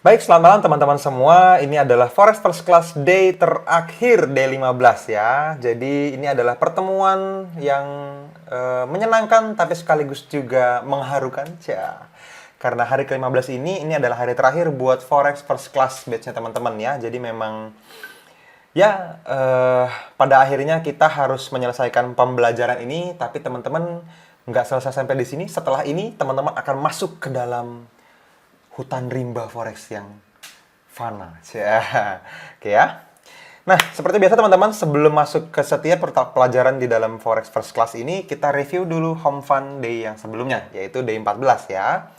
Baik, selamat malam teman-teman semua. Ini adalah Forex First Class Day terakhir, Day 15 ya. Jadi ini adalah pertemuan yang menyenangkan tapi sekaligus juga mengharukan. Ya. Karena hari ke-15 ini adalah hari terakhir buat Forex First Class batch-nya teman-teman ya. Jadi memang ya pada akhirnya kita harus menyelesaikan pembelajaran ini, tapi teman-teman nggak selesai sampai di sini. Setelah ini teman-teman akan masuk ke dalam hutan rimba forex yang fana. Ya. Oke ya. Nah, seperti biasa teman-teman, sebelum masuk ke setiap pelajaran di dalam Forex First Class ini, kita review dulu Home Fun Day yang sebelumnya, yaitu Day 14 ya.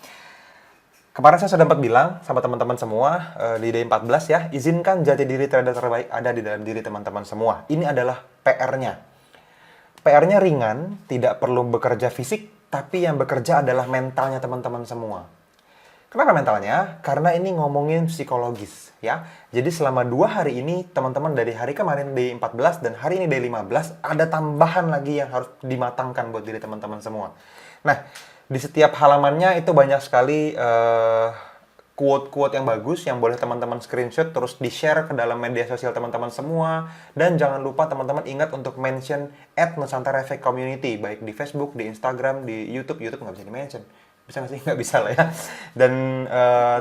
Kemarin saya sudah sempat bilang sama teman-teman semua di Day 14 ya, izinkan jati diri trader terbaik ada di dalam diri teman-teman semua. Ini adalah PR-nya. PR-nya ringan, tidak perlu bekerja fisik, tapi yang bekerja adalah mentalnya teman-teman semua. Kenapa mentalnya? Karena ini ngomongin psikologis ya. Jadi selama 2 hari ini teman-teman dari hari kemarin Day 14 dan hari ini Day 15 ada tambahan lagi yang harus dimatangkan buat diri teman-teman semua. Nah, di setiap halamannya itu banyak sekali quote-quote yang bagus yang boleh teman-teman screenshot terus di-share ke dalam media sosial teman-teman semua. Dan jangan lupa teman-teman ingat untuk mention @nusantara_efek_community baik di Facebook, di Instagram, di YouTube. YouTube nggak bisa di-mention. Bisa nggak sih? Nggak bisa lah ya. Dan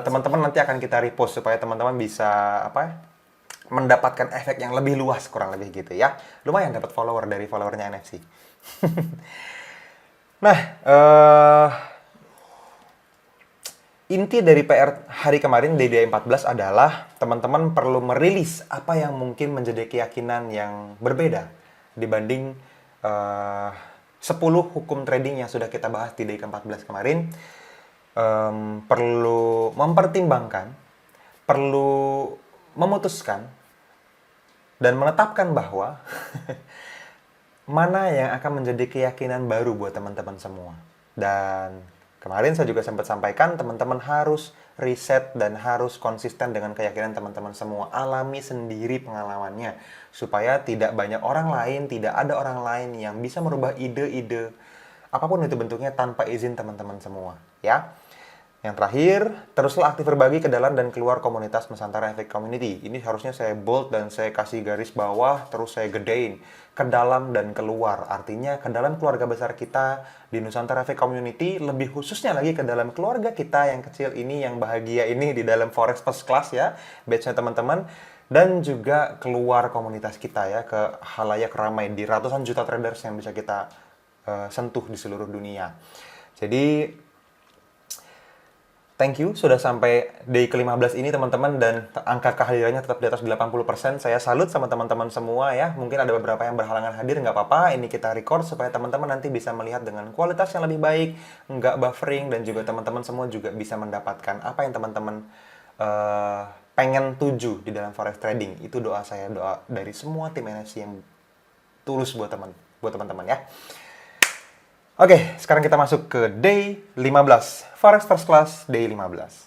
teman-teman nanti akan kita repost supaya teman-teman bisa mendapatkan efek yang lebih luas, kurang lebih gitu ya. Lumayan dapat follower dari followernya NFC. Nah, inti dari PR hari kemarin di Day 14 adalah teman-teman perlu merilis apa yang mungkin menjadi keyakinan yang berbeda dibanding 10 hukum trading yang sudah kita bahas di Day ke-14 kemarin. Perlu mempertimbangkan, perlu memutuskan, dan menetapkan bahwa mana yang akan menjadi keyakinan baru buat teman-teman semua. Dan kemarin saya juga sempat sampaikan, teman-teman harus riset dan harus konsisten dengan keyakinan teman-teman semua. Alami sendiri pengalamannya. Supaya tidak banyak orang lain, tidak ada orang lain yang bisa merubah ide-ide apapun itu bentuknya tanpa izin teman-teman semua. Ya. Yang terakhir, teruslah aktif berbagi ke dalam dan keluar komunitas Nusantara Efek Community. Ini harusnya saya bold dan saya kasih garis bawah, terus saya gedein. Ke dalam dan keluar. Artinya ke dalam keluarga besar kita di Nusantara Efek Community, lebih khususnya lagi ke dalam keluarga kita yang kecil ini, yang bahagia ini di dalam Forex First Class ya, batch-nya teman-teman. Dan juga keluar komunitas kita ya, ke halayak ramai di ratusan juta traders yang bisa kita sentuh di seluruh dunia. Jadi thank you sudah sampai Day ke-15 ini teman-teman, dan angka kehadirannya tetap di atas 80%. Saya salut sama teman-teman semua ya. Mungkin ada beberapa yang berhalangan hadir, nggak apa-apa. Ini kita record supaya teman-teman nanti bisa melihat dengan kualitas yang lebih baik, nggak buffering, dan juga teman-teman semua juga bisa mendapatkan apa yang teman-teman pengen tuju di dalam forex trading. Itu doa saya, doa dari semua tim NFC yang tulus buat teman-teman ya. Oke, sekarang kita masuk ke Day 15. Forex First Class Day 15.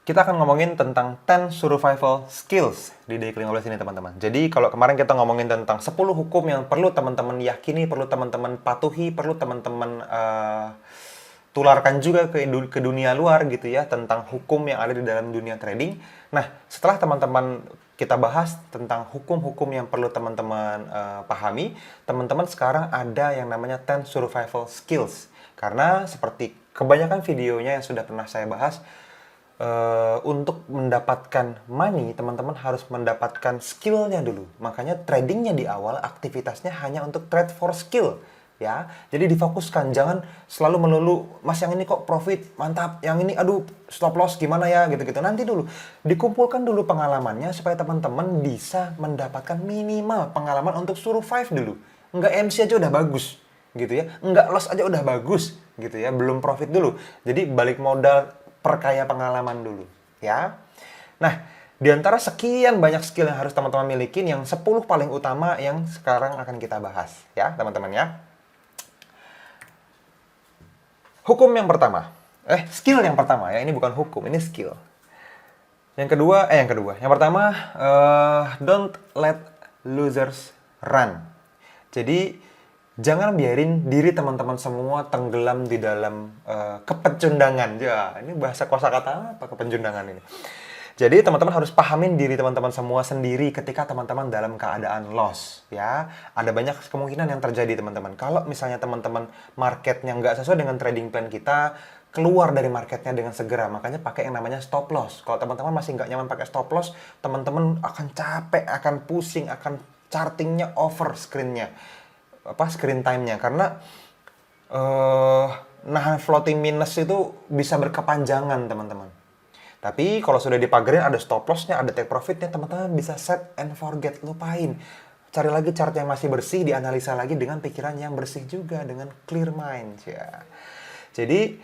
Kita akan ngomongin tentang 10 survival skills di Day ke-15 ini, teman-teman. Jadi, kalau kemarin kita ngomongin tentang 10 hukum yang perlu teman-teman yakini, perlu teman-teman patuhi, perlu teman-teman tularkan juga ke dunia luar gitu ya, tentang hukum yang ada di dalam dunia trading. Nah, setelah teman-teman kita bahas tentang hukum-hukum yang perlu teman-teman pahami, teman-teman sekarang ada yang namanya 10 survival skills. Karena seperti kebanyakan videonya yang sudah pernah saya bahas, untuk mendapatkan money, teman-teman harus mendapatkan skillnya dulu. Makanya tradingnya di awal, aktivitasnya hanya untuk trade for skill. Ya, jadi difokuskan, jangan selalu melulu, mas yang ini kok profit, mantap, yang ini aduh stop loss gimana ya, gitu-gitu. Nanti dulu, dikumpulkan dulu pengalamannya supaya teman-teman bisa mendapatkan minimal pengalaman untuk survive dulu. Enggak MC aja udah bagus, gitu ya. Enggak loss aja udah bagus, gitu ya. Belum profit dulu. Jadi balik modal, perkaya pengalaman dulu, ya. Nah, di antara sekian banyak skill yang harus teman-teman milikin, yang 10 paling utama yang sekarang akan kita bahas, ya, teman-teman ya. Hukum yang pertama, skill yang pertama ya, ini bukan hukum, ini skill. Yang pertama, don't let losers run. Jadi, Jangan biarin diri teman-teman semua tenggelam di dalam kepecundangan. Ya, ini bahasa kosakata apa kepecundangan ini? Jadi teman-teman harus pahamin diri teman-teman semua sendiri ketika teman-teman dalam keadaan loss, ya. Ada banyak kemungkinan yang terjadi teman-teman. Kalau misalnya teman-teman marketnya nggak sesuai dengan trading plan kita, keluar dari marketnya dengan segera. Makanya pakai yang namanya stop loss. Kalau teman-teman masih nggak nyaman pakai stop loss, teman-teman akan capek, akan pusing, akan chartingnya over screen-nya. Screen time-nya. Karena nahan floating minus itu bisa berkepanjangan teman-teman. Tapi kalau sudah dipagerin ada stop loss-nya, ada take profit-nya, teman-teman bisa set and forget, lupain. Cari lagi chart yang masih bersih, dianalisa lagi dengan pikiran yang bersih juga, dengan clear mind. Ya. Jadi,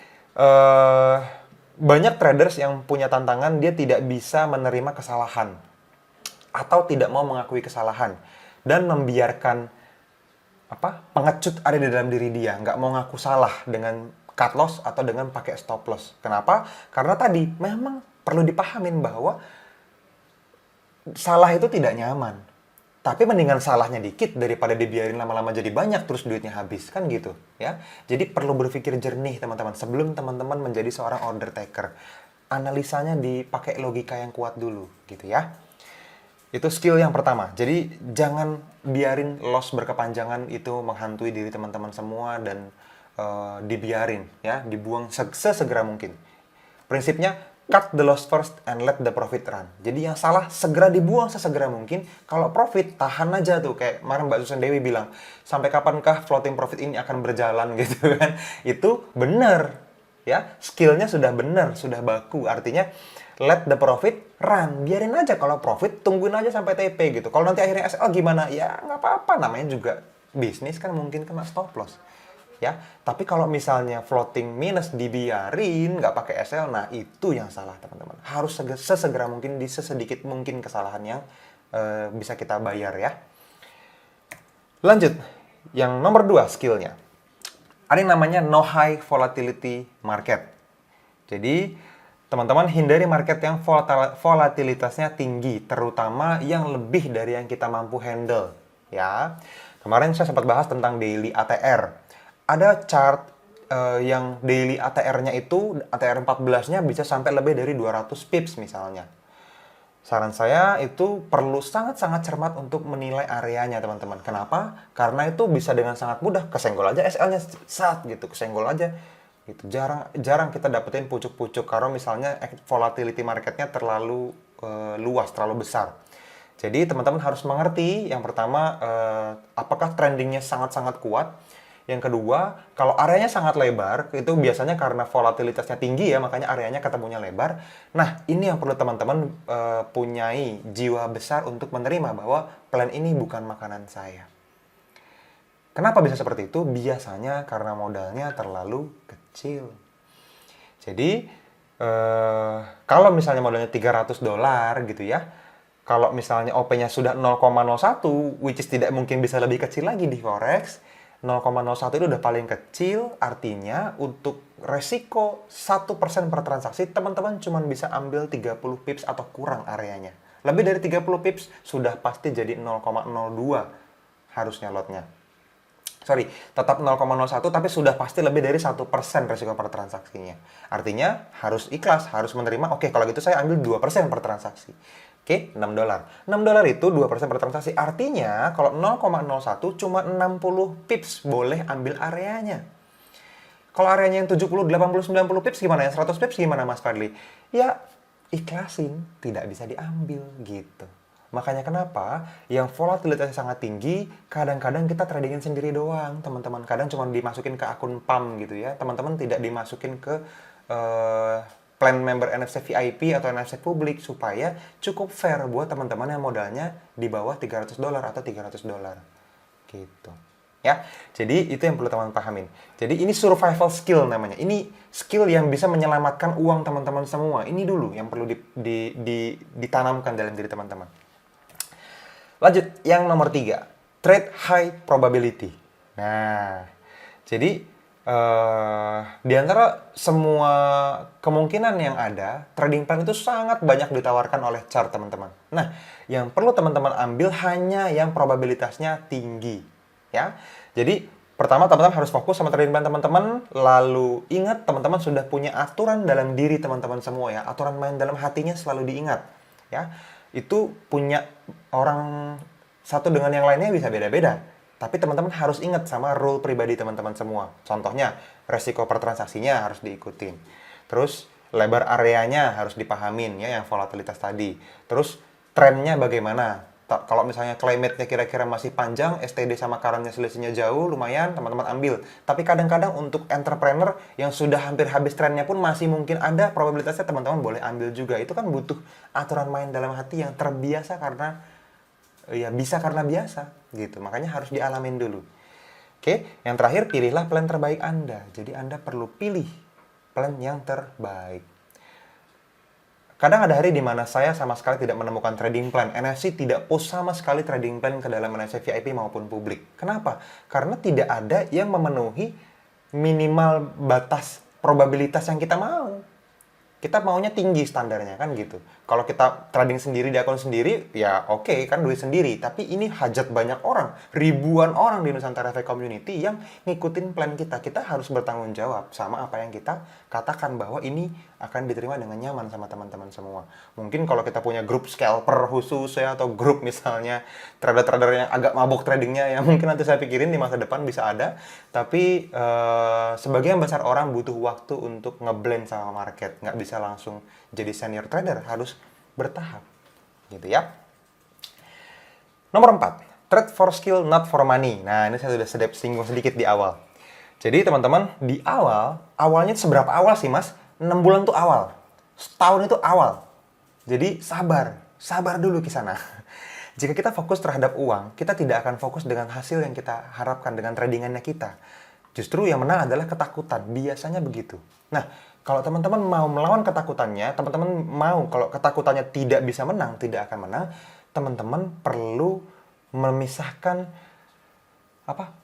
banyak traders yang punya tantangan, dia tidak bisa menerima kesalahan. Atau tidak mau mengakui kesalahan. Dan membiarkan pengecut ada di dalam diri dia. Nggak mau ngaku salah dengan cut loss atau dengan pakai stop loss. Kenapa? Karena tadi memang perlu dipahamin bahwa salah itu tidak nyaman. Tapi mendingan salahnya dikit daripada dibiarin lama-lama jadi banyak terus duitnya habis. Kan gitu, ya. Jadi perlu berpikir jernih, teman-teman. Sebelum teman-teman menjadi seorang order taker, analisanya dipakai logika yang kuat dulu, gitu ya. Itu skill yang pertama. Jadi jangan biarin loss berkepanjangan itu menghantui diri teman-teman semua dan dibiarin, ya, dibuang sesegera mungkin. Prinsipnya cut the loss first and let the profit run. Jadi yang salah segera dibuang sesegera mungkin. Kalau profit tahan aja tuh, kayak kemarin Mbak Susan Dewi bilang, sampai kapankah floating profit ini akan berjalan gitu kan. Itu benar, ya, skillnya sudah benar, sudah baku. Artinya let the profit run, biarin aja. Kalau profit tungguin aja sampai TP gitu. Kalau nanti akhirnya SL gimana, ya nggak apa-apa, namanya juga bisnis kan, mungkin kena stop loss, ya. Tapi kalau misalnya floating minus dibiarin nggak pakai SL, nah itu yang salah teman-teman. Harus sesegera mungkin, di sesedikit mungkin kesalahan yang bisa kita bayar, ya. Lanjut, yang nomor 2 skillnya. Ada yang namanya no high volatility market. Jadi teman-teman hindari market yang volatilitasnya tinggi, terutama yang lebih dari yang kita mampu handle, ya. Kemarin saya sempat bahas tentang daily ATR. Ada chart yang daily ATR-nya itu, ATR 14-nya bisa sampai lebih dari 200 pips misalnya. Saran saya itu perlu sangat-sangat cermat untuk menilai areanya teman-teman. Kenapa? Karena itu bisa dengan sangat mudah kesenggol aja SL-nya saat gitu, kesenggol aja. Itu jarang kita dapetin pucuk-pucuk kalau misalnya volatility marketnya terlalu luas, terlalu besar. Jadi teman-teman harus mengerti yang pertama apakah trendingnya sangat-sangat kuat. Yang kedua, kalau areanya sangat lebar, itu biasanya karena volatilitasnya tinggi ya, makanya areanya ketemunya lebar. Nah, ini yang perlu teman-teman punyai jiwa besar untuk menerima bahwa plan ini bukan makanan saya. Kenapa bisa seperti itu? Biasanya karena modalnya terlalu kecil. Jadi, kalau misalnya modalnya $300 gitu ya, kalau misalnya OP-nya sudah 0,01, which is tidak mungkin bisa lebih kecil lagi di Forex, 0,01 itu udah paling kecil, artinya untuk resiko 1% per transaksi, teman-teman cuma bisa ambil 30 pips atau kurang areanya. Lebih dari 30 pips sudah pasti jadi 0,02 harusnya lotnya. Sorry, tetap 0,01 tapi sudah pasti lebih dari 1% resiko per transaksinya. Artinya harus ikhlas, harus menerima, oke kalau gitu saya ambil 2% per transaksi. Oke, $6. $6 itu 2% per transaksi. Artinya, kalau 0,01 cuma 60 pips boleh ambil areanya. Kalau areanya yang 70, 80, 90 pips gimana? Yang 100 pips gimana, Mas Fadli? Ya, ikhlasin. Tidak bisa diambil, gitu. Makanya kenapa yang volatilitasnya sangat tinggi, kadang-kadang kita tradingin sendiri doang, teman-teman. Kadang cuma dimasukin ke akun PAM gitu ya. Teman-teman tidak dimasukin ke plan member NFC VIP atau NFC publik supaya cukup fair buat teman-teman yang modalnya di bawah $300 atau $300 gitu ya. Jadi itu yang perlu teman-teman pahamin. Jadi ini survival skill namanya. Ini skill yang bisa menyelamatkan uang teman-teman semua. Ini dulu yang perlu ditanamkan dalam diri teman-teman. Lanjut, yang nomor 3, trade high probability. Nah, jadi di antara semua kemungkinan yang ada, trading plan itu sangat banyak ditawarkan oleh chart teman-teman. Nah, yang perlu teman-teman ambil hanya yang probabilitasnya tinggi, ya. Jadi Pertama, teman-teman harus fokus sama trading plan teman-teman. Lalu ingat, teman-teman sudah punya aturan dalam diri teman-teman semua ya. Aturan main dalam hatinya selalu diingat. Ya, itu punya orang satu dengan yang lainnya bisa beda-beda. Tapi teman-teman harus ingat sama rule pribadi teman-teman semua. Contohnya, resiko per transaksinya harus diikutin. Terus, lebar areanya harus dipahamin ya, yang volatilitas tadi. Terus, trennya bagaimana? Kalau misalnya climate-nya kira-kira masih panjang, STD sama current-nya selisihnya jauh, lumayan, teman-teman ambil. Tapi kadang-kadang untuk entrepreneur yang sudah hampir habis trennya pun masih mungkin ada probabilitasnya, teman-teman boleh ambil juga. Itu kan butuh aturan main dalam hati yang terbiasa karena, ya bisa karena biasa gitu. Makanya harus dialamin dulu. Oke, yang terakhir pilihlah plan terbaik Anda. Jadi Anda perlu pilih plan yang terbaik. Kadang ada hari di mana saya sama sekali tidak menemukan trading plan. NFC tidak post sama sekali trading plan ke dalam NFC VIP maupun publik. Kenapa? Karena tidak ada yang memenuhi minimal batas probabilitas yang kita mau. Kita maunya tinggi standarnya kan gitu. Kalau kita trading sendiri di akun sendiri, ya oke, kan duit sendiri. Tapi ini hajat banyak orang, ribuan orang di Nusantara FX Community yang ngikutin plan kita. Kita harus bertanggung jawab sama apa yang kita katakan bahwa ini akan diterima dengan nyaman sama teman-teman semua. Mungkin kalau kita punya grup scalper khusus ya, atau grup misalnya trader-trader yang agak mabuk tradingnya, ya mungkin nanti saya pikirin di masa depan bisa ada. Tapi sebagian besar orang butuh waktu untuk ngeblend sama market. Nggak bisa langsung jadi senior trader, harus bertahap gitu ya. Nomor 4, trade for skill not for money. Nah, ini saya sudah singgung sedikit di awal. Jadi teman-teman, di awalnya seberapa awal sih mas? 6 bulan tuh awal, setahun itu awal. Jadi sabar dulu ke sana. Jika kita fokus terhadap uang, kita tidak akan fokus dengan hasil yang kita harapkan dengan tradingannya kita. Justru yang menang adalah ketakutan, biasanya begitu. Nah, kalau teman-teman mau melawan ketakutannya, teman-teman mau kalau ketakutannya tidak bisa menang, tidak akan menang, teman-teman perlu memisahkan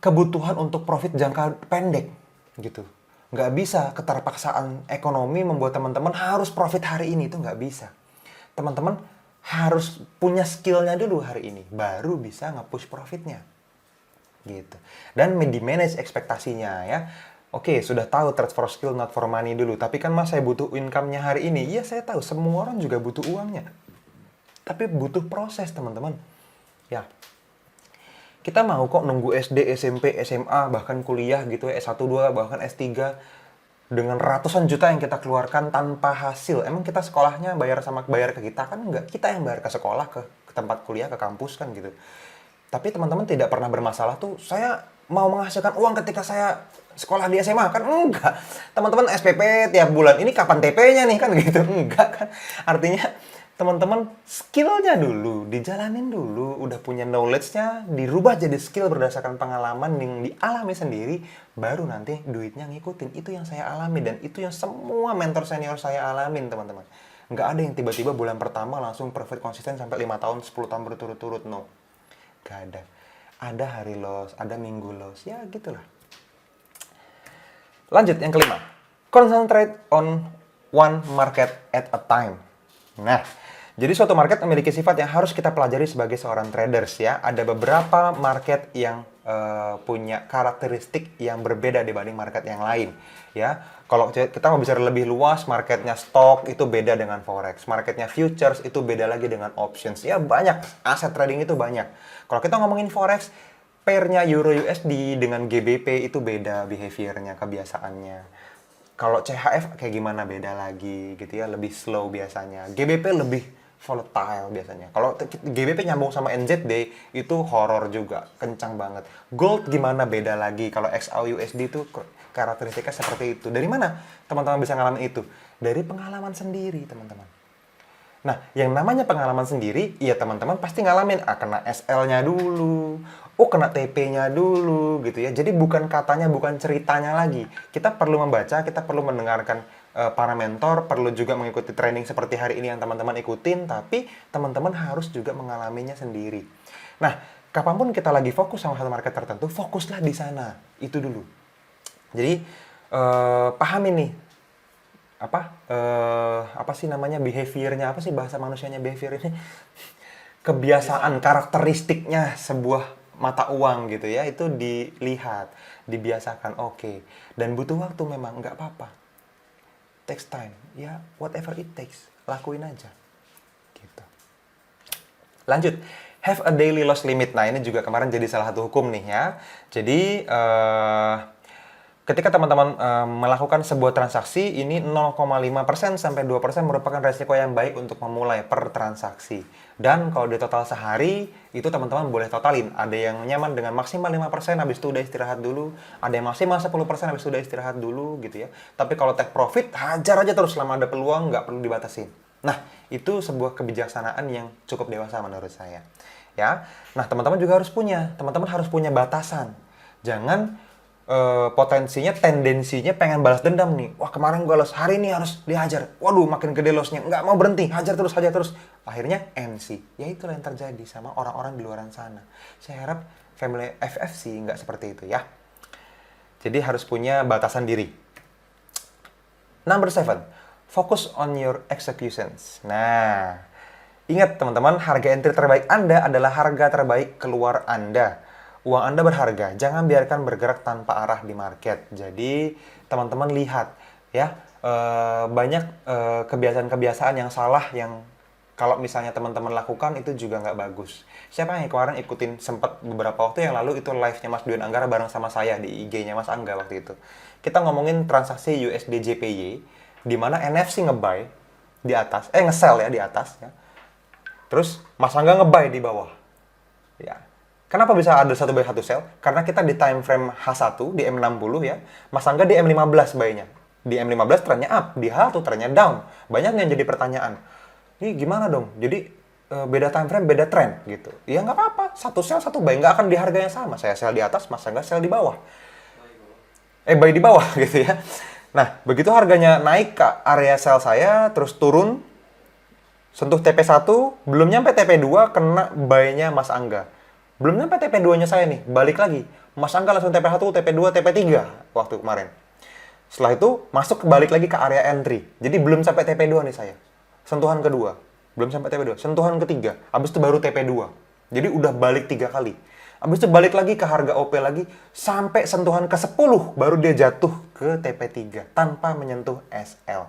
kebutuhan untuk profit jangka pendek gitu. Nggak bisa keterpaksaan ekonomi membuat teman-teman harus profit hari ini, itu nggak bisa. Teman-teman harus punya skillnya dulu hari ini, baru bisa nge-push profitnya gitu. Dan di-manage ekspektasinya ya. Oke, sudah tahu trade for skill not for money dulu. Tapi kan mas saya butuh income-nya hari ini. Iya saya tahu, semua orang juga butuh uangnya. Tapi butuh proses teman-teman. Ya, kita mau kok nunggu SD, SMP, SMA, bahkan kuliah gitu ya, S1, 2, bahkan S3. Dengan ratusan juta yang kita keluarkan tanpa hasil. Emang kita sekolahnya bayar ke kita? Kan enggak, kita yang bayar ke sekolah, ke tempat kuliah, ke kampus kan gitu. Tapi teman-teman tidak pernah bermasalah tuh, saya mau menghasilkan uang ketika saya sekolah di SMA, kan enggak. Teman-teman SPP tiap bulan, ini kapan TP-nya nih, kan gitu. Enggak kan. Artinya teman-teman skillnya dulu, dijalanin dulu, udah punya knowledge-nya, dirubah jadi skill berdasarkan pengalaman yang dialami sendiri, baru nanti duitnya ngikutin. Itu yang saya alami dan itu yang semua mentor senior saya alamin teman-teman. Nggak ada yang tiba-tiba bulan pertama langsung profit konsisten sampai 5 tahun, 10 tahun berturut-turut, no. Nggak ada. Ada hari loss, ada minggu loss, ya gitulah. Lanjut, yang kelima. Concentrate on one market at a time. Nah, jadi suatu market memiliki sifat yang harus kita pelajari sebagai seorang traders ya. Ada beberapa market yang punya karakteristik yang berbeda dibanding market yang lain ya. Kalau kita mau bicara lebih luas, marketnya stock itu beda dengan forex, marketnya futures itu beda lagi dengan options. Ya banyak, aset trading itu banyak. Kalau kita ngomongin forex, pairnya Euro USD dengan GBP itu beda behaviornya, kebiasaannya. Kalau CHF kayak gimana beda lagi gitu ya, lebih slow biasanya. GBP lebih volatile biasanya. Kalau GBP nyambung sama NZD itu horor juga, kencang banget. Gold gimana beda lagi. Kalau XAUUSD itu karakteristiknya seperti itu. Dari mana teman-teman bisa ngalamin itu? Dari pengalaman sendiri, teman-teman. Nah, yang namanya pengalaman sendiri, ya teman-teman pasti ngalamin, kena SL-nya dulu, kena TP-nya dulu, gitu ya. Jadi bukan katanya, bukan ceritanya lagi. Kita perlu membaca, kita perlu mendengarkan para mentor, perlu juga mengikuti training seperti hari ini yang teman-teman ikutin, tapi teman-teman harus juga mengalaminya sendiri. Nah, kapanpun kita lagi fokus sama satu market tertentu, fokuslah di sana, itu dulu. Jadi, pahami nih, apa sih namanya behaviornya, apa sih bahasa manusianya behavior ini? Kebiasaan, karakteristiknya sebuah mata uang gitu ya, itu dilihat, dibiasakan, oke. Dan butuh waktu memang, nggak apa-apa. Takes time, ya whatever it takes, lakuin aja. Gitu. Lanjut, have a daily loss limit. Nah, ini juga kemarin jadi salah satu hukum nih ya. Jadi, ketika teman-teman melakukan sebuah transaksi, ini 0,5% sampai 2% merupakan resiko yang baik untuk memulai per transaksi. Dan kalau di total sehari, itu teman-teman boleh totalin. Ada yang nyaman dengan maksimal 5%, habis itu udah istirahat dulu. Ada yang maksimal 10%, habis itu udah istirahat dulu gitu ya. Tapi kalau take profit, hajar aja terus selama ada peluang, nggak perlu dibatasin. Nah, itu sebuah kebijaksanaan yang cukup dewasa menurut saya. Ya. Nah, teman-teman juga harus punya. Teman-teman harus punya batasan. Jangan potensinya, tendensinya pengen balas dendam nih. Wah, kemarin gue loss, hari ini harus dihajar. Waduh, makin gede lossnya. Nggak mau berhenti, hajar terus, hajar terus. Akhirnya MC. Ya itulah yang terjadi sama orang-orang di luar sana. Saya harap family FFC nggak seperti itu ya. Jadi harus punya batasan diri. Number 7. Focus on your executions. Nah, ingat teman-teman, harga entry terbaik Anda adalah harga terbaik keluar Anda. Uang Anda berharga, jangan biarkan bergerak tanpa arah di market. Jadi, teman-teman lihat ya, banyak kebiasaan-kebiasaan yang salah yang kalau misalnya teman-teman lakukan itu juga nggak bagus. Siapa yang kemarin ikutin sempat beberapa waktu yang lalu itu live-nya Mas Duen Anggara bareng sama saya di IG-nya Mas Angga waktu itu. Kita ngomongin transaksi USD JPY, di mana NFC nge-buy di atas, nge-sell ya di atas ya. Terus Mas Angga nge-buy di bawah. Ya. Kenapa bisa ada satu buy satu sell? Karena kita di time frame H1 di M60 ya. Mas Angga di M15 buy-nya. Di M15 trennya up, di H1 trennya down. Banyak yang jadi pertanyaan. Ini gimana dong? Jadi beda time frame, beda trend gitu. Ya nggak apa-apa, satu sell satu buy, nggak akan di harga yang sama. Saya sell di atas, Mas Angga sell di bawah. Buy di bawah gitu ya. Nah, begitu harganya naik ke area sell saya, terus turun, sentuh TP1, belum nyampe TP2, kena buy-nya Mas Angga. Belum nyampe TP2-nya saya nih, balik lagi. Mas Angga langsung TP1, TP2, TP3 waktu kemarin. Setelah itu, masuk balik lagi ke area entry. Jadi belum sampai TP2 nih saya. Sentuhan kedua. Belum sampai TP2. Sentuhan ketiga. Habis itu baru TP2. Jadi udah balik 3 kali. Habis itu balik lagi ke harga OP lagi. Sampai sentuhan ke-10 baru dia jatuh ke TP3. Tanpa menyentuh SL.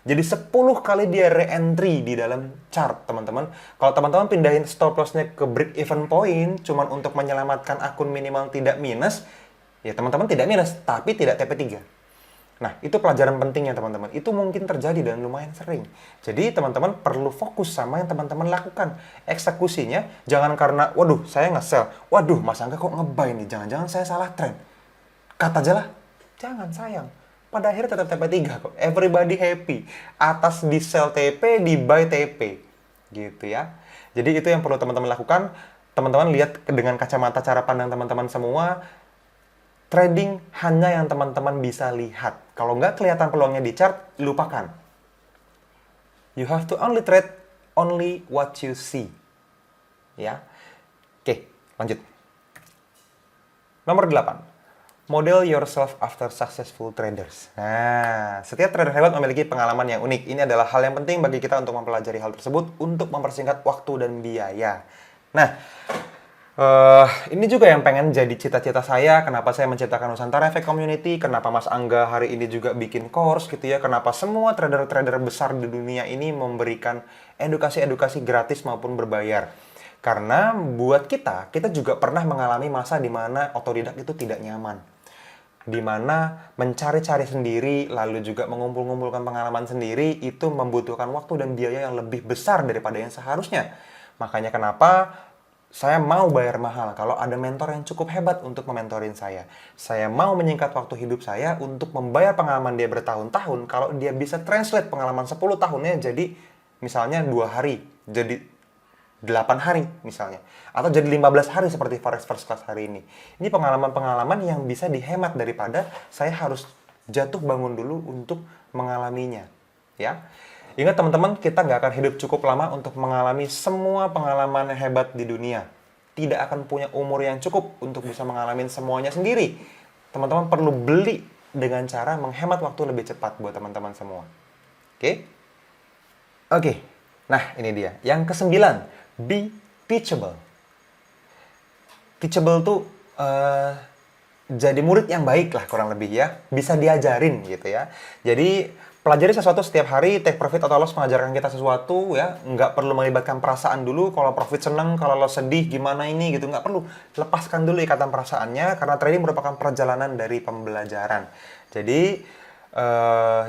Jadi 10 kali dia re-entry di dalam chart, teman-teman. Kalau teman-teman pindahin stop loss-nya ke break even point, cuman untuk menyelamatkan akun minimal tidak minus, ya teman-teman tidak minus, tapi tidak TP3. Nah, itu pelajaran pentingnya, teman-teman. Itu mungkin terjadi dan lumayan sering. Jadi, teman-teman perlu fokus sama yang teman-teman lakukan. Eksekusinya, jangan karena, waduh, saya nge-sell. Waduh, Mas Angga kok nge-buy nih? Jangan-jangan saya salah trend. Kata aja lah, jangan, sayang. Pada akhirnya tetap TP3 kok. Everybody happy. Atas di sell TP, di buy TP. Gitu ya. Jadi itu yang perlu teman-teman lakukan. Teman-teman lihat dengan kacamata cara pandang teman-teman semua. Trading hanya yang teman-teman bisa lihat. Kalau nggak kelihatan peluangnya di chart, lupakan. You have to only trade only what you see. Ya. Oke, lanjut. Nomor 8. Model yourself after successful traders. Nah, setiap trader hebat memiliki pengalaman yang unik. Ini adalah hal yang penting bagi kita untuk mempelajari hal tersebut untuk mempersingkat waktu dan biaya. Nah, ini juga yang pengen jadi cita-cita saya. Kenapa saya menciptakan Nusantara Efek Community? Kenapa Mas Angga hari ini juga bikin course gitu ya? Kenapa semua trader-trader besar di dunia ini memberikan edukasi-edukasi gratis maupun berbayar? Karena buat kita juga pernah mengalami masa di mana otodidak itu tidak nyaman. Di mana mencari-cari sendiri, lalu juga mengumpul-ngumpulkan pengalaman sendiri, itu membutuhkan waktu dan biaya yang lebih besar daripada yang seharusnya. Makanya kenapa saya mau bayar mahal kalau ada mentor yang cukup hebat untuk mementorin saya. Saya mau menyingkat waktu hidup saya untuk membayar pengalaman dia bertahun-tahun kalau dia bisa translate pengalaman 10 tahunnya jadi misalnya 2 hari, jadi 8 hari misalnya. Atau jadi 15 hari seperti Forex First Class hari ini. Ini pengalaman-pengalaman yang bisa dihemat daripada saya harus jatuh bangun dulu untuk mengalaminya. Ya. Ingat teman-teman, kita nggak akan hidup cukup lama untuk mengalami semua pengalaman hebat di dunia. Tidak akan punya umur yang cukup untuk bisa mengalami semuanya sendiri. Teman-teman perlu beli dengan cara menghemat waktu lebih cepat buat teman-teman semua. Oke? Oke. Nah, ini dia. Yang ke-9. Be teachable. teachable tuh jadi murid yang baik lah kurang lebih ya. Bisa diajarin gitu ya. Jadi pelajari sesuatu setiap hari, take profit atau loss mengajarkan kita sesuatu ya. Nggak perlu melibatkan perasaan dulu. Kalau profit seneng, kalau loss sedih gimana ini gitu. Nggak perlu. Lepaskan dulu ikatan perasaannya karena trading merupakan perjalanan dari pembelajaran. Jadi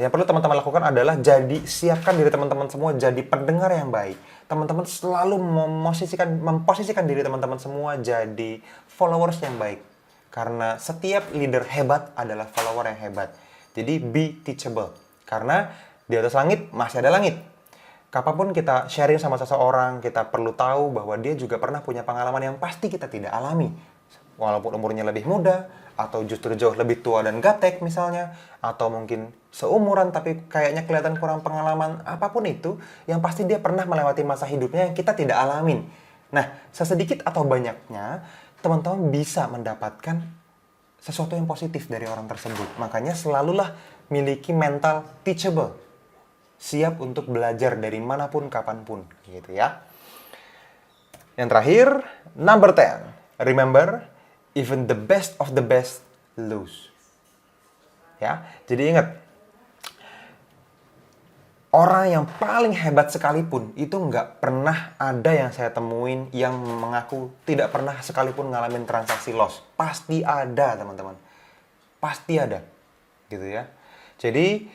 yang perlu teman-teman lakukan adalah siapkan diri teman-teman semua jadi pendengar yang baik. Teman-teman selalu memposisikan diri teman-teman semua jadi followers yang baik. Karena setiap leader hebat adalah follower yang hebat. Jadi be teachable. Karena di atas langit masih ada langit. Kapanpun kita sharing sama seseorang, kita perlu tahu bahwa dia juga pernah punya pengalaman yang pasti kita tidak alami. Walaupun umurnya lebih muda, atau justru jauh lebih tua dan gaptek misalnya, atau mungkin seumuran tapi kayaknya kelihatan kurang pengalaman, apapun itu, yang pasti dia pernah melewati masa hidupnya yang kita tidak alamin. Nah, sesedikit atau banyaknya, teman-teman bisa mendapatkan sesuatu yang positif dari orang tersebut. Makanya selalulah miliki mental teachable. Siap untuk belajar dari manapun, kapanpun. Gitu ya. Yang terakhir, number 10. Remember, even the best of the best lose. Ya, jadi ingat, orang yang paling hebat sekalipun itu nggak pernah ada yang saya temuin yang mengaku tidak pernah sekalipun ngalamin transaksi loss. Pasti ada, teman-teman. Pasti ada. Gitu ya. Jadi,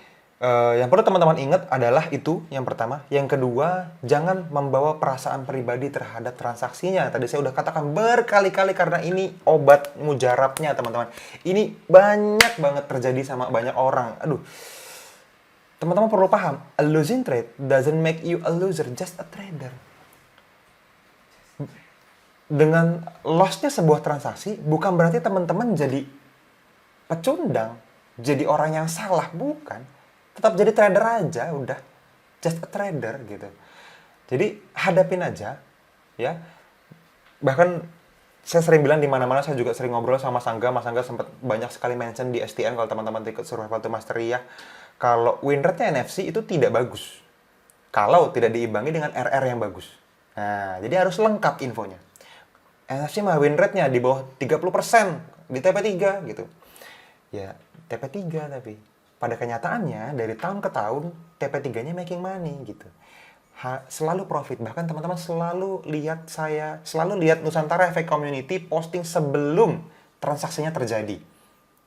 yang perlu teman-teman ingat adalah itu, yang pertama. Yang kedua, jangan membawa perasaan pribadi terhadap transaksinya. Tadi saya udah katakan berkali-kali karena ini obat mujarabnya, teman-teman. Ini banyak banget terjadi sama banyak orang. Aduh. Teman-teman perlu paham, a losing trade doesn't make you a loser, just a trader. Dengan loss-nya sebuah transaksi, bukan berarti teman-teman jadi pecundang, jadi orang yang salah, bukan. Tetap jadi trader aja, udah. Just a trader, gitu. Jadi, hadapin aja, ya. Bahkan, saya sering bilang di mana-mana, saya juga sering ngobrol sama Mas Angga sempat banyak sekali mention di STN, kalau teman-teman ikut Survival to Mastery ya. Kalau win rate-nya NFC itu tidak bagus. Kalau tidak diimbangi dengan RR yang bagus. Nah, jadi harus lengkap infonya. NFC mah win rate-nya di bawah 30% di TP3 gitu. Ya, TP3 tapi. Pada kenyataannya, dari tahun ke tahun, TP3-nya making money gitu. Selalu profit. Bahkan teman-teman selalu lihat Nusantara Efek Community posting sebelum transaksinya terjadi.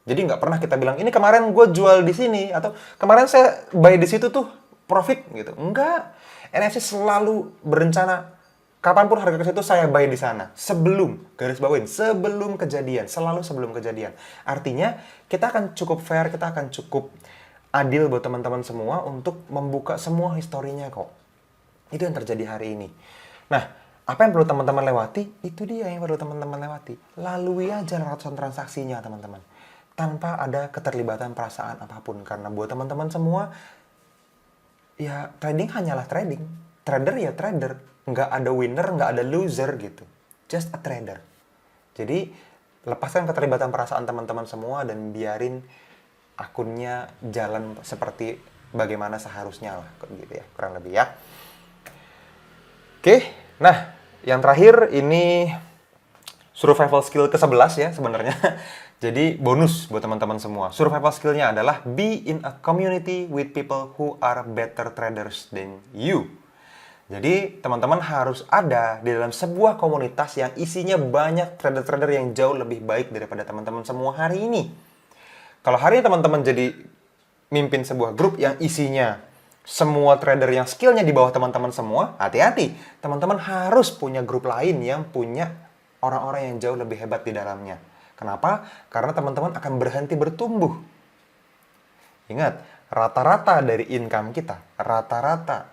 Jadi nggak pernah kita bilang, ini kemarin gue jual di sini, atau kemarin saya buy di situ tuh profit gitu. Enggak. NFC selalu berencana, kapanpun harga ke situ saya buy di sana. Sebelum, garis bawain, sebelum kejadian. Selalu sebelum kejadian. Artinya, kita akan cukup fair, kita akan cukup adil buat teman-teman semua untuk membuka semua historinya kok. Itu yang terjadi hari ini. Nah, apa yang perlu teman-teman lewati? Itu dia yang perlu teman-teman lewati. Lalui aja ratusan transaksinya, teman-teman. Tanpa ada keterlibatan perasaan apapun. Karena buat teman-teman semua, ya trading hanyalah trading. Trader ya trader. Nggak ada winner, nggak ada loser gitu. Just a trader. Jadi, lepaskan keterlibatan perasaan teman-teman semua dan biarin akunnya jalan seperti bagaimana seharusnya lah. Gitu ya, kurang lebih ya. Oke, nah yang terakhir ini survival skill ke-11 ya sebenarnya. Jadi bonus buat teman-teman semua. Survival skill-nya adalah be in a community with people who are better traders than you. Jadi teman-teman harus ada di dalam sebuah komunitas yang isinya banyak trader-trader yang jauh lebih baik daripada teman-teman semua hari ini. Kalau hari ini teman-teman jadi mimpin sebuah grup yang isinya semua trader yang skillnya di bawah teman-teman semua, hati-hati. Teman-teman harus punya grup lain yang punya orang-orang yang jauh lebih hebat di dalamnya. Kenapa? Karena teman-teman akan berhenti bertumbuh. Ingat, rata-rata dari income kita, rata-rata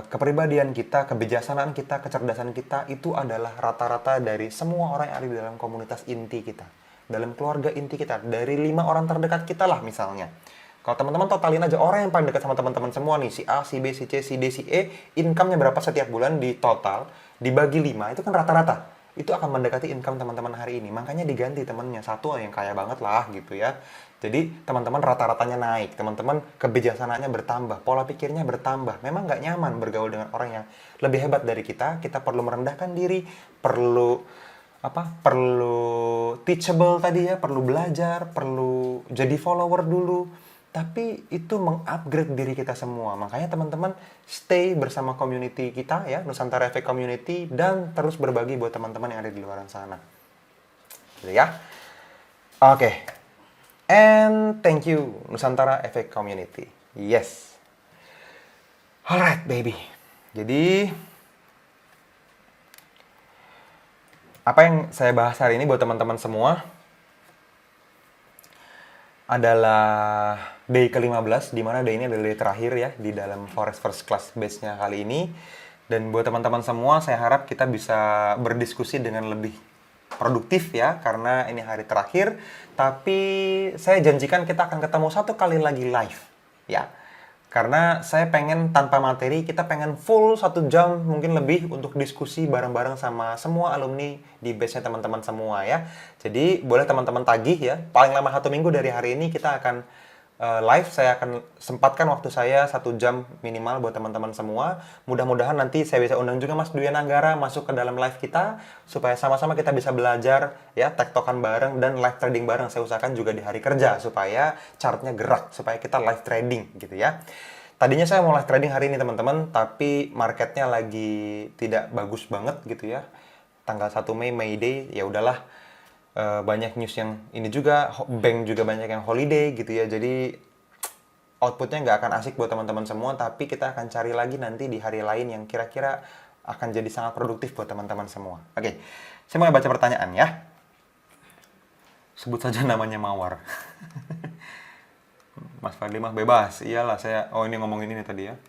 kepribadian kita, kebijaksanaan kita, kecerdasan kita, itu adalah rata-rata dari semua orang yang ada di dalam komunitas inti kita. Dalam keluarga inti kita, dari 5 orang terdekat kita lah misalnya. Kalau teman-teman totalin aja orang yang paling dekat sama teman-teman semua nih, si A, si B, si C, si D, si E, income-nya berapa setiap bulan di total, dibagi 5, itu kan rata-rata. itu akan mendekati income teman-teman hari ini. Makanya diganti temennya, satu yang kaya banget lah gitu ya. Jadi teman-teman rata-ratanya naik, teman-teman kebijaksanaannya bertambah, pola pikirnya bertambah. Memang nggak nyaman bergaul dengan orang yang lebih hebat dari kita perlu merendahkan diri, perlu perlu teachable tadi ya, perlu belajar, perlu jadi follower dulu. Tapi itu mengupgrade diri kita semua. Makanya teman-teman stay bersama community kita ya, Nusantara Efek Community, dan terus berbagi buat teman-teman yang ada di luar sana. Gitu ya. Oke. And thank you Nusantara Efek Community. Yes. Alright baby. Jadi apa yang saya bahas hari ini buat teman-teman semua adalah day ke-15, di mana day ini adalah day terakhir ya di dalam Forex First Class batch-nya kali ini. Dan buat teman-teman semua, saya harap kita bisa berdiskusi dengan lebih produktif ya, karena ini hari terakhir. Tapi saya janjikan kita akan ketemu satu kali lagi live ya. Karena saya pengen tanpa materi, kita pengen full 1 jam mungkin lebih untuk diskusi bareng-bareng sama semua alumni di batch-nya teman-teman semua ya. Jadi boleh teman-teman tagih ya, paling lama 1 minggu dari hari ini kita akan live. Saya akan sempatkan waktu saya 1 jam minimal buat teman-teman semua. Mudah-mudahan nanti saya bisa undang juga Mas Dwi Nanggara masuk ke dalam live kita, supaya sama-sama kita bisa belajar ya, tektokan bareng dan live trading bareng. Saya usahakan juga di hari kerja supaya chartnya gerak, supaya kita live trading gitu ya. Tadinya saya mau live trading hari ini teman-teman, tapi marketnya lagi tidak bagus banget gitu ya. Tanggal 1 Mei, May Day, ya udahlah. Banyak news yang ini juga, bank juga banyak yang holiday gitu ya. Jadi outputnya nggak akan asik buat teman-teman semua, tapi kita akan cari lagi nanti di hari lain yang kira-kira akan jadi sangat produktif buat teman-teman semua. Oke, saya mau baca pertanyaan ya. Sebut saja namanya Mawar. Mas Fadli mah bebas. Iyalah saya, ini ngomongin ini tadi ya.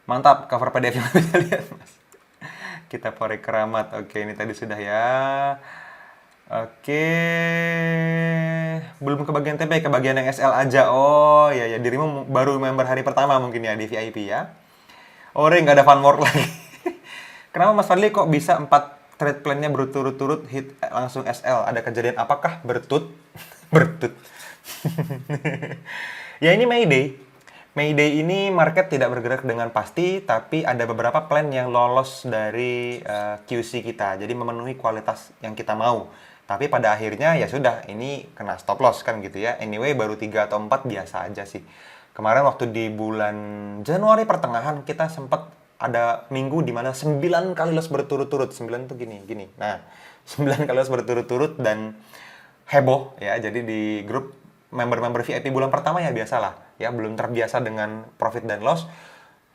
Mantap, cover PDF yang bisa lihat Mas. Kita Forex Keramat. Oke, ini tadi sudah ya. Oke, belum ke bagian TP, ke bagian yang SL aja. Oh ya ya, dirimu baru member hari pertama mungkin ya di VIP ya. Nggak ada fun work lagi. Kenapa Mas Fadli kok bisa 4 trade plan-nya berturut-turut hit langsung SL? Ada kejadian apakah bertut? Bertut. Ya ini Mayday. Mayday ini market tidak bergerak dengan pasti, tapi ada beberapa plan yang lolos dari QC kita. Jadi memenuhi kualitas yang kita mau. Tapi pada akhirnya ya sudah, ini kena stop loss kan gitu ya. Anyway, baru 3 atau 4 biasa aja sih. Kemarin waktu di bulan Januari pertengahan, kita sempat ada minggu di mana 9 kali loss berturut-turut. 9 tuh gini. Nah, 9 kali loss berturut-turut dan heboh ya. Jadi di grup member-member VIP bulan pertama ya biasalah. Ya, belum terbiasa dengan profit dan loss.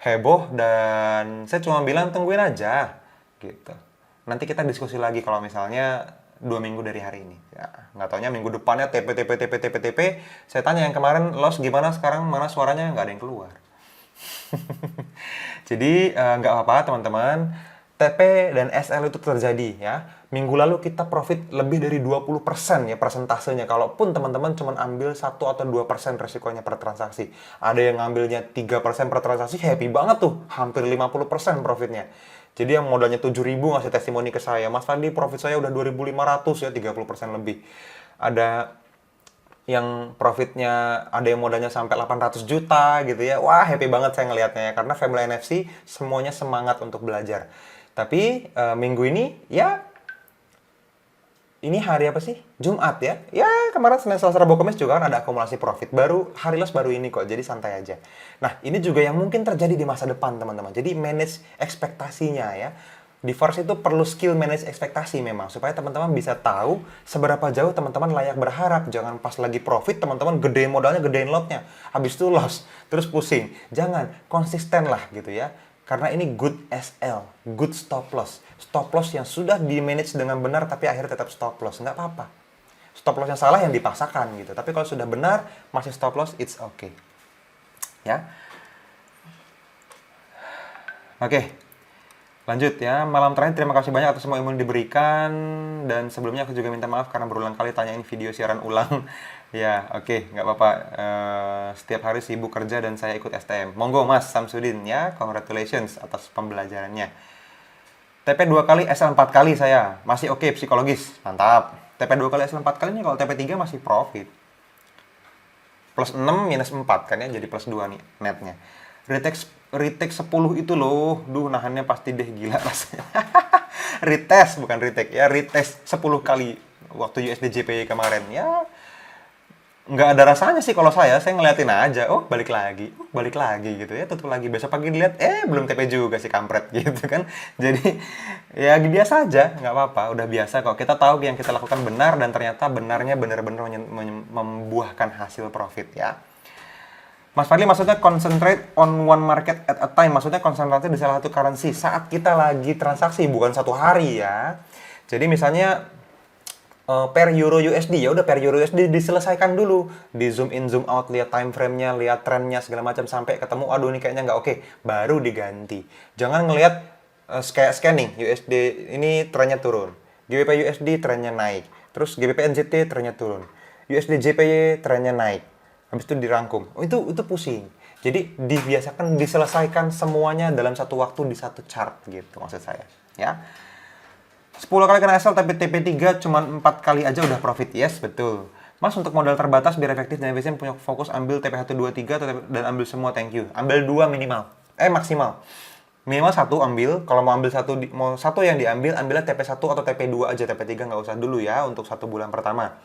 Heboh, dan saya cuma bilang tungguin aja gitu. Nanti kita diskusi lagi kalau misalnya 2 minggu dari hari ini. Ya, nggak taunya minggu depannya TP. Saya tanya yang kemarin loss gimana sekarang, mana suaranya, nggak ada yang keluar. Jadi nggak apa-apa teman-teman. TP dan SL itu terjadi ya. Minggu lalu kita profit lebih dari 20% ya persentasenya. Kalaupun teman-teman cuma ambil 1 atau 2% resikonya per transaksi. Ada yang ngambilnya 3% per transaksi, happy banget tuh. Hampir 50% profitnya. Jadi yang modalnya 7.000 ngasih testimoni ke saya, Mas Fadli profit saya udah 2.500 ya, 30% lebih. Ada yang profitnya, ada yang modalnya sampai 800 juta gitu ya. Wah, happy banget saya ngelihatnya ya, karena Family NFC semuanya semangat untuk belajar. Tapi minggu ini ya, ini hari apa sih? Jumat ya. Ya, kemarin Senin, Selasa, Rabu, Kamis juga kan ada akumulasi profit. Baru hari loss baru ini kok, jadi santai aja. Nah, ini juga yang mungkin terjadi di masa depan, teman-teman. Jadi manage ekspektasinya ya. Di Forex itu perlu skill manage ekspektasi memang, supaya teman-teman bisa tahu seberapa jauh teman-teman layak berharap. Jangan pas lagi profit, teman-teman gedein modalnya, gedein lotnya. Habis itu loss, terus pusing. Jangan, konsisten lah gitu ya. Karena ini good SL, good stop loss. Stop loss yang sudah di-manage dengan benar, tapi akhirnya tetap stop loss. Nggak apa-apa. Stop loss yang salah yang dipaksakan gitu. Tapi kalau sudah benar, masih stop loss, it's okay. Ya. Oke. Lanjut ya. Malam terakhir, terima kasih banyak atas semua ilmu yang diberikan. Dan sebelumnya aku juga minta maaf karena berulang kali tanyain video siaran ulang. Ya, oke, nggak apa-apa. Setiap hari sibuk kerja dan saya ikut STM. Monggo Mas Samsudin ya, congratulations atas pembelajarannya. TP 2 kali, SL 4 kali saya. Masih oke psikologis. Mantap. TP 2 kali, SL 4 kali ini kalau TP 3 masih profit. Plus 6 minus 4 kan ya, jadi plus 2 nih netnya. Retake 10 itu loh. Duh, nahannya pasti deh gila rasanya. Retest bukan retake ya, retest 10 kali waktu USD JPY kemarin. Ya, nggak ada rasanya sih kalau saya ngeliatin aja, oh balik lagi gitu ya, tutup lagi, besok pagi dilihat, belum TP juga sih kampret gitu kan. Jadi ya biasa aja, nggak apa-apa, udah biasa kok. Kita tahu yang kita lakukan benar dan ternyata benarnya benar-benar membuahkan hasil profit ya. Mas Fadli maksudnya concentrate on one market at a time, maksudnya konsentrasi di salah satu currency saat kita lagi transaksi, bukan satu hari ya. Jadi misalnya per euro USD, ya udah per euro USD diselesaikan dulu, di zoom in zoom out, lihat time frame-nya, lihat trennya segala macam sampai ketemu aduh ini kayaknya nggak oke, baru diganti. Jangan ngelihat kayak scanning USD ini trennya turun, GBP USD trennya naik, terus GBP NZT trennya turun, USD JPY trennya naik, habis itu dirangkum. Oh, itu pusing. Jadi dibiasakan diselesaikan semuanya dalam satu waktu di satu chart gitu maksud saya ya. 10 kali kena SL tapi TP3 cuma 4 kali aja udah profit. Yes, betul. Mas, untuk modal terbatas biar efektif dan efisien punya fokus ambil TP123 dan ambil semua, thank you. Ambil 2 minimal. Maksimal. Minimal 1 ambil. Kalau mau ambil mau satu yang diambil, ambilnya TP1 atau TP2 aja. TP3 nggak usah dulu ya untuk 1 bulan pertama.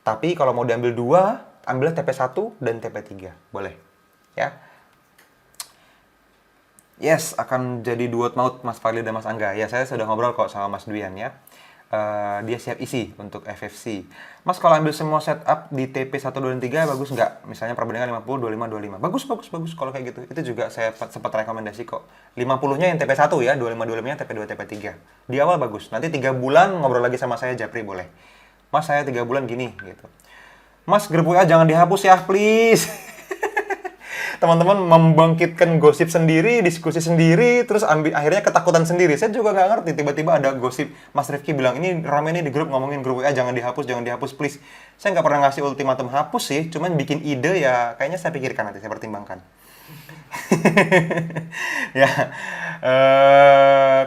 Tapi kalau mau diambil 2, ambilnya TP1 dan TP3. Boleh. Ya. Yes, akan jadi duet maut Mas Fadli dan Mas Angga. Ya, saya sudah ngobrol kok sama Mas Duyan ya. Dia siap isi untuk FFC. Mas, kalau ambil semua setup di TP 1, 2, dan 3 bagus nggak? Misalnya perbandingan 50, 25, 25. Bagus. Kalau kayak gitu. Itu juga saya sempat rekomendasi kok. 50-nya yang TP1 ya, 25, 25-nya TP2, TP3. Di awal bagus. Nanti 3 bulan ngobrol lagi sama saya, Japri boleh. Mas, saya 3 bulan gini gitu. Mas, grup WA jangan dihapus ya, please. Teman-teman membangkitkan gosip sendiri, diskusi sendiri, terus akhirnya ketakutan sendiri. Saya juga nggak ngerti, tiba-tiba ada gosip, Mas Rifki bilang, ini rame nih di grup ngomongin grup WA, jangan dihapus, please. Saya nggak pernah ngasih ultimatum hapus sih, cuman bikin ide ya, kayaknya saya pikirkan nanti, saya pertimbangkan. Ya,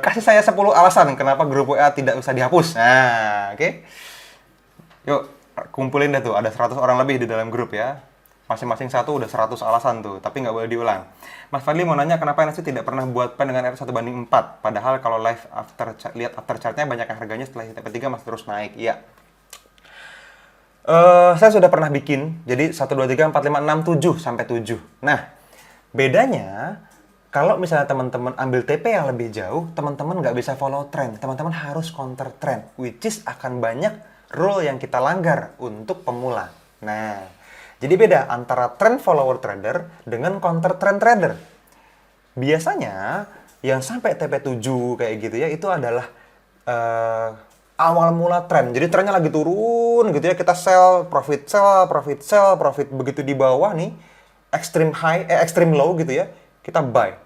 kasih saya 10 alasan kenapa grup WA tidak usah dihapus. Nah, oke. Yuk, kumpulin deh tuh, ada 100 orang lebih di dalam grup ya. Masing-masing satu udah 100 alasan tuh, tapi nggak boleh diulang. Mas Fadli mau nanya kenapa NSC tidak pernah buat pen dengan R1/4? Padahal kalau live lihat after chartnya banyak yang harganya setelah TP3 masih terus naik. Iya. Saya sudah pernah bikin, jadi 1, 2, 3, 4, 5, 6, 7 sampai 7. Nah, bedanya kalau misalnya teman-teman ambil TP yang lebih jauh, teman-teman nggak bisa follow trend. Teman-teman harus counter trend, which is akan banyak rule yang kita langgar untuk pemula. Nah, jadi beda antara trend follower trader dengan counter trend trader. Biasanya yang sampai TP7 kayak gitu ya, itu adalah awal mula trend. Jadi trennya lagi turun gitu ya, kita sell, profit. Begitu di bawah nih, extreme low gitu ya, kita buy.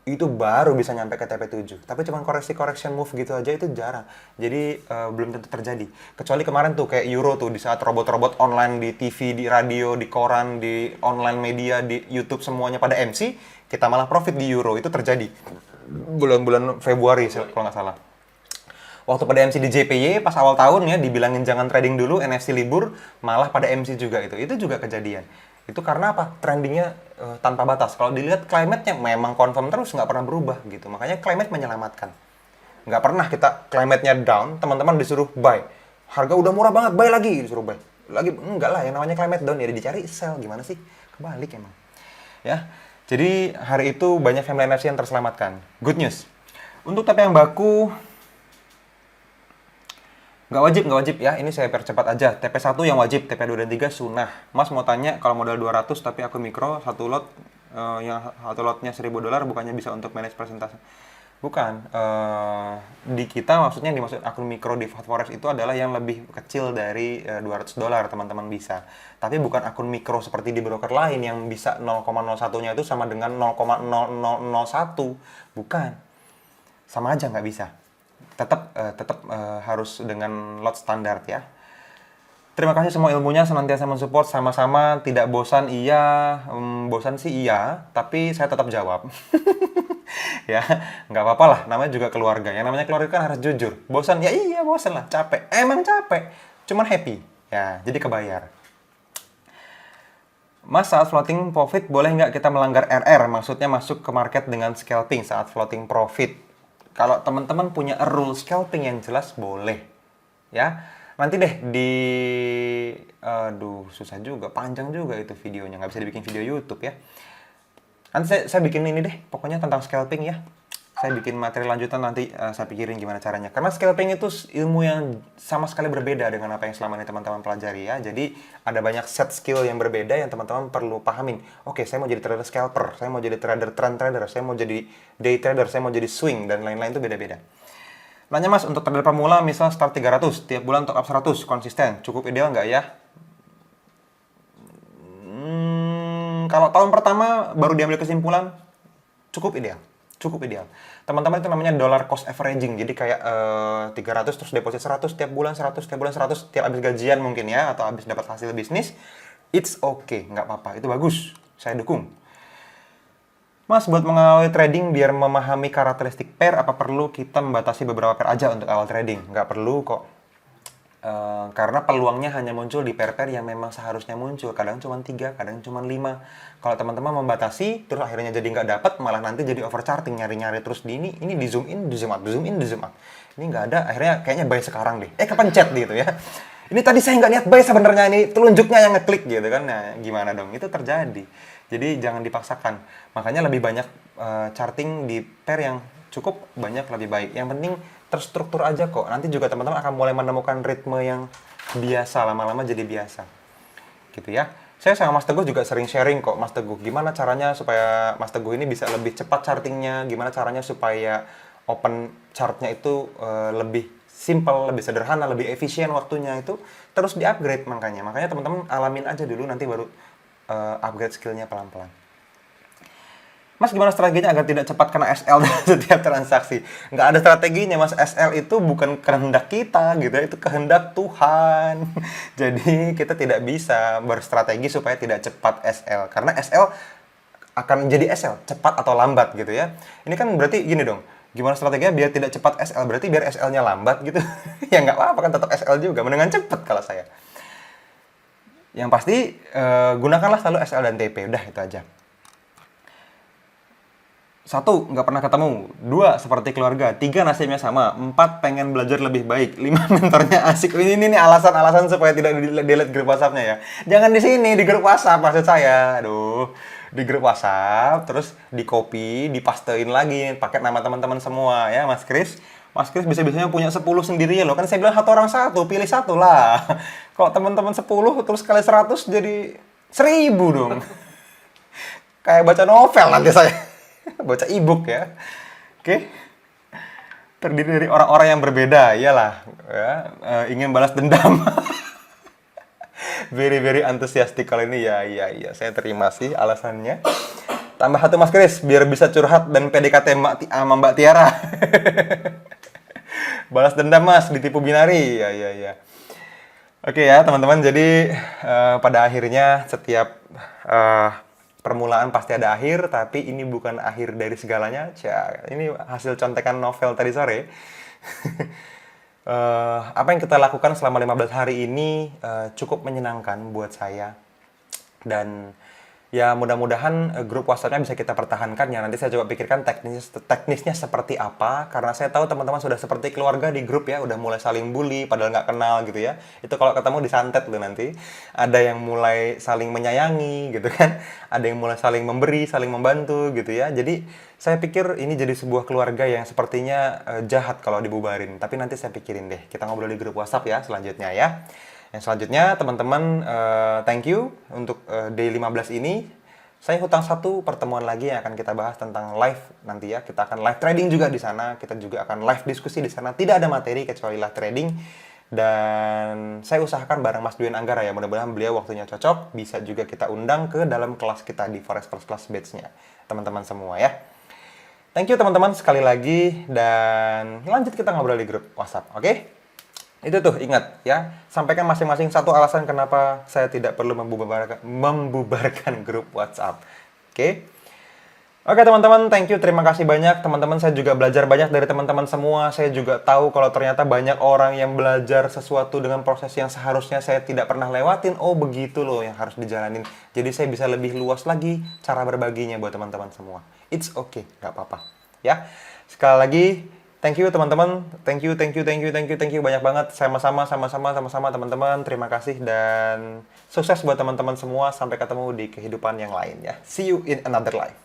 Itu baru bisa nyampe ke TP7. Tapi cuma correction move gitu aja itu jarang. Jadi belum tentu terjadi. Kecuali kemarin tuh kayak Euro tuh, di saat robot-robot online di TV, di radio, di koran, di online media, di YouTube semuanya pada MC, kita malah profit di Euro. Itu terjadi bulan-bulan Februari kalau nggak salah. Waktu pada MC di JPY pas awal tahun ya, dibilangin jangan trading dulu, NFC libur, malah pada MC juga itu. Itu juga kejadian. Itu karena apa? Trendingnya tanpa batas. Kalau dilihat climate-nya memang confirm terus, nggak pernah berubah gitu. Makanya climate menyelamatkan. Nggak pernah kita climate-nya down, teman-teman disuruh buy. Harga udah murah banget, buy lagi, disuruh buy. Lagi, enggak lah, yang namanya climate down ya dicari sell. Gimana sih? Kebalik emang. Ya, jadi hari itu banyak family NFC yang terselamatkan. Good news. Untuk TP yang baku, nggak wajib ya, ini saya percepat aja. TP1 yang wajib, TP2 dan 3 sunnah. Mas mau tanya, kalau modal 200 tapi aku mikro, satu lot, yang satu lotnya $1.000 bukannya bisa untuk manage persentase? Bukan. Di kita maksudnya yang dimaksud akun mikro di Forex itu adalah yang lebih kecil dari $200 teman-teman bisa. Tapi bukan akun mikro seperti di broker lain yang bisa 0,01-nya itu sama dengan 0,0001. Bukan. Sama aja nggak bisa. Tetap harus dengan lot standar ya. Terima kasih semua ilmunya, senantiasa mensupport, sama-sama, tidak bosan iya, bosan sih iya, tapi saya tetap jawab. Ya, nggak apa-apa lah, namanya juga keluarga. Yang namanya keluarga kan harus jujur. Bosan? Ya iya, bosan lah, capek. Emang capek, cuman happy. Ya, jadi kebayar. Mas, saat floating profit boleh nggak kita melanggar RR? Maksudnya masuk ke market dengan scalping saat floating profit. Kalau teman-teman punya rule scalping yang jelas, boleh. Ya, nanti deh aduh, susah juga, panjang juga itu videonya. Nggak bisa dibikin video YouTube ya. Nanti saya bikin ini deh, pokoknya tentang scalping ya. Saya bikin materi lanjutan nanti, saya pikirin gimana caranya. Karena scalping itu ilmu yang sama sekali berbeda dengan apa yang selama ini teman-teman pelajari ya. Jadi ada banyak set skill yang berbeda yang teman-teman perlu pahamin. Oke, saya mau jadi trader scalper, saya mau jadi trader trend trader, saya mau jadi day trader, saya mau jadi swing, dan lain-lain itu beda-beda. Nanya Mas, untuk trader pemula misal start 300, tiap bulan top up 100, konsisten, cukup ideal nggak ya? Kalau tahun pertama baru diambil kesimpulan, cukup ideal. Cukup ideal. Teman-teman, itu namanya dollar cost averaging. Jadi kayak 300 terus deposit 100 tiap bulan, 100 tiap bulan, 100 tiap habis gajian mungkin ya, atau habis dapat hasil bisnis. It's okay, nggak apa-apa. Itu bagus. Saya dukung. Mas, buat mengawali trading biar memahami karakteristik pair, apa perlu kita membatasi beberapa pair aja untuk awal trading? Nggak perlu kok. Karena peluangnya hanya muncul di pair-pair yang memang seharusnya muncul. Kadang cuma 3, kadang cuma 5. Kalau teman-teman membatasi, terus akhirnya jadi nggak dapat, malah nanti jadi overcharting, nyari-nyari terus di ini di zoom in, di zoom out, di zoom in, di zoom out. Ini nggak ada, akhirnya kayaknya buy sekarang deh. Kepencet gitu ya. Ini tadi saya nggak niat buy sebenarnya, ini telunjuknya yang ngeklik gitu kan. Nah, gimana dong? Itu terjadi. Jadi jangan dipaksakan. Makanya lebih banyak charting di pair yang cukup banyak lebih baik. Yang penting terstruktur aja kok. Nanti juga teman-teman akan mulai menemukan ritme yang biasa, lama-lama jadi biasa. Gitu ya. Saya sama Mas Teguh juga sering sharing kok, Mas Teguh. Gimana caranya supaya Mas Teguh ini bisa lebih cepat chartingnya, gimana caranya supaya open chartnya itu lebih simple, lebih sederhana, lebih efisien waktunya, itu terus di-upgrade makanya. Makanya teman-teman alamin aja dulu, nanti baru upgrade skillnya pelan-pelan. Mas, gimana strateginya agar tidak cepat kena SL dalam setiap transaksi? Nggak ada strateginya, Mas. SL itu bukan kehendak kita, gitu ya. Itu kehendak Tuhan. Jadi, kita tidak bisa berstrategi supaya tidak cepat SL. Karena SL akan jadi SL, cepat atau lambat, gitu ya. Ini kan berarti gini dong. Gimana strateginya biar tidak cepat SL? Berarti biar SL-nya lambat, gitu. Ya nggak apa-apa, kan tetap SL juga. Mendingan cepat kalau saya. Yang pasti, gunakanlah selalu SL dan TP. Udah, itu aja. 1, nggak pernah ketemu. 2, seperti keluarga. 3, nasibnya sama. 4, pengen belajar lebih baik. 5, mentornya asik. Ini alasan-alasan supaya tidak delete grup WhatsApp-nya ya. Jangan di sini, di grup WhatsApp maksud saya. Aduh, di grup WhatsApp, terus di copy, dipastein lagi, pakai nama teman-teman semua ya, Mas Kris. Mas Kris bisa-bisanya punya 10 sendiri ya loh. Kan saya bilang satu orang satu, pilih satu lah. Kalau teman-teman 10, terus kali 100 jadi 1000 dong. Kayak baca novel nanti saya. Baca e-book ya. Oke. Terdiri dari orang-orang yang berbeda, iyalah ya, ingin balas dendam. Very enthusiastic kali ini ya. Iya, saya terima sih alasannya. Tambah 1, Mas Kris, biar bisa curhat dan PDKT sama Mbak Tiara. Balas dendam, Mas, ditipu binari. Ya. Oke ya, teman-teman. Jadi pada akhirnya setiap permulaan pasti ada akhir, tapi ini bukan akhir dari segalanya. Ini hasil contekan novel tadi sore. Apa yang kita lakukan selama 15 hari ini cukup menyenangkan buat saya. Dan ya mudah-mudahan grup WhatsApp-nya bisa kita pertahankan ya. Nanti saya coba pikirkan teknisnya seperti apa. Karena saya tahu teman-teman sudah seperti keluarga di grup ya. Udah mulai saling bully padahal nggak kenal gitu ya. Itu kalau ketemu disantet loh nanti. Ada yang mulai saling menyayangi gitu kan. Ada yang mulai saling memberi, saling membantu gitu ya. Jadi saya pikir ini jadi sebuah keluarga yang sepertinya jahat kalau dibubarin. Tapi nanti saya pikirin deh. Kita ngobrol di grup WhatsApp ya selanjutnya ya. Yang selanjutnya, teman-teman, thank you untuk day 15 ini. Saya hutang 1 pertemuan lagi yang akan kita bahas tentang live nanti ya. Kita akan live trading juga di sana. Kita juga akan live diskusi di sana. Tidak ada materi kecuali live trading. Dan saya usahakan bareng Mas Duen Anggara ya. Mudah-mudahan beliau waktunya cocok. Bisa juga kita undang ke dalam kelas kita di Forex First Class Batch-nya. Teman-teman semua ya. Thank you teman-teman sekali lagi. Dan lanjut kita ngobrol di grup WhatsApp. Oke? Itu tuh, ingat ya, sampaikan masing-masing 1 alasan kenapa saya tidak perlu membubarkan grup WhatsApp. Oke? Oke teman-teman, thank you, terima kasih banyak. Teman-teman, saya juga belajar banyak dari teman-teman semua. Saya juga tahu kalau ternyata banyak orang yang belajar sesuatu dengan proses yang seharusnya saya tidak pernah lewatin. Oh begitu loh yang harus dijalanin. Jadi saya bisa lebih luas lagi cara berbaginya buat teman-teman semua. It's okay, nggak apa-apa. Ya, sekali lagi, thank you teman-teman. Thank you, thank you, thank you, thank you, thank you banyak banget. Sama-sama teman-teman. Terima kasih dan sukses buat teman-teman semua. Sampai ketemu di kehidupan yang lain ya. See you in another life.